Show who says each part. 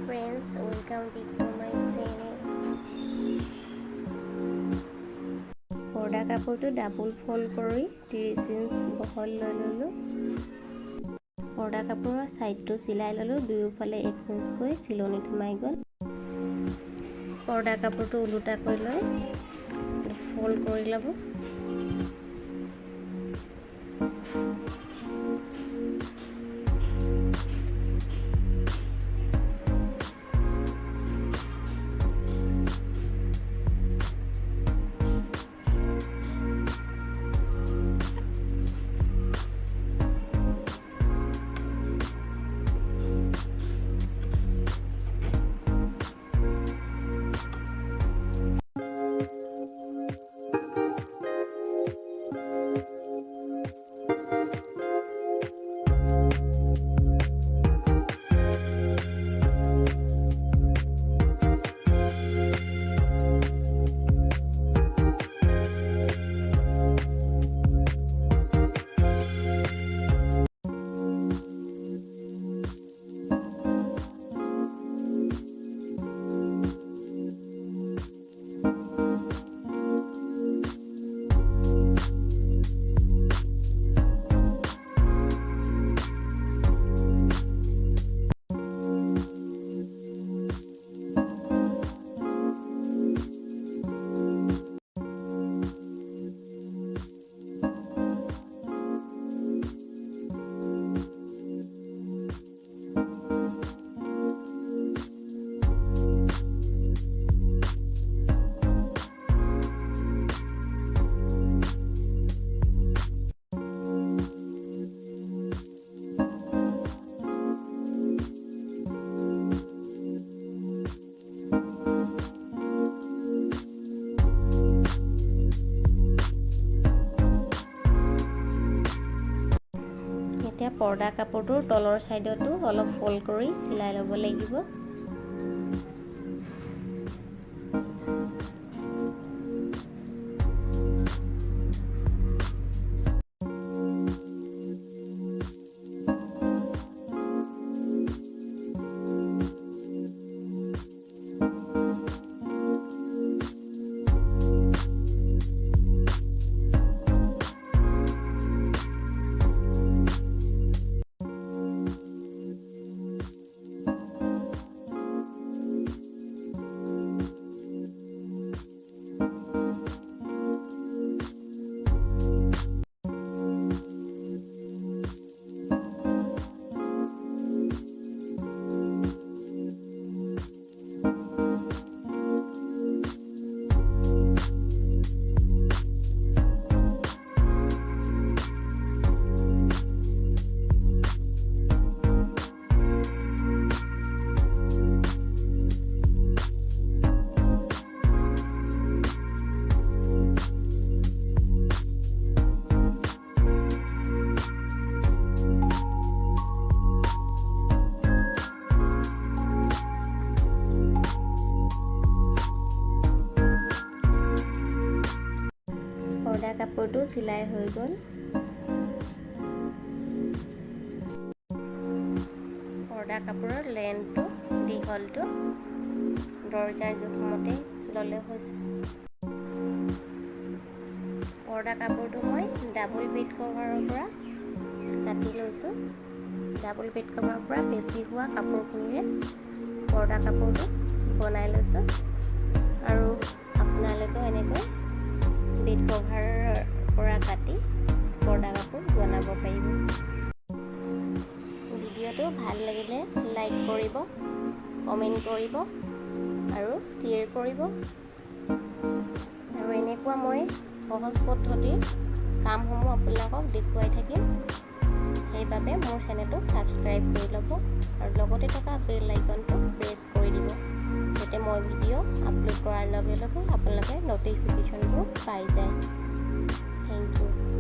Speaker 1: friends, welcome back to my channel. পৰ্দা কাপোৰটো double fold কৰি 30 ইঞ্চ বহল লৈ ল'লোঁ। পৰ্দা কাপোৰৰ সাইডটো চিলাই ল'লোঁ, দুয়োফালে 1 ইঞ্চকৈ চিলনিত সোমাই গ'ল। পৰ্দা কাপোৰটো ওলোটা কৰি লৈ ফল্ড কৰি ল'ব। এতিয়া পৰ্দা কাপোৰটোৰ তলৰ সাইডতো অলপ ফল্ড কৰি চিলাই ল'ব লাগিব। পৰ্দা কাপোৰটো চিলাই হৈ গ'ল। পৰ্দা কাপোৰৰ লেন্থটো দীঘলটো দৰ্জাৰ জোখমতে ল'লে হৈছে। পৰ্দা কাপোৰটো মই ডাবল বেড কভাৰৰ পৰা কাটি লৈছোঁ। ডাবল বেড কভাৰৰ পৰা বেছি হোৱা কাপোৰখিনিৰে পৰ্দা কাপোৰটো বনাই লৈছোঁ আৰু আপোনালোকেও এনেকৈ বেড কভাৰৰ পৰা কাটি পৰ্দা কাপোৰ বনাব পাৰিব। ভিডিঅ'টো ভাল লাগিলে লাইক কৰিব, কমেণ্ট কৰিব আৰু শ্বেয়াৰ কৰিব। আৰু এনেকুৱা মই সহজ পদ্ধতিৰ কামসমূহ আপোনালোকক দেখুৱাই থাকিম। সেইবাবে মোৰ চেনেলটো ছাবস্ক্ৰাইব কৰি ল'ব আৰু লগতে থকা বেল আইকনটো প্ৰেছ কৰি দিব, যাতে মই ভিডিঅ' আপলোড কৰাৰ লগে লগে আপোনালোকে ন'টিফিকেশ্যনবোৰ পাই যায়। Thank U.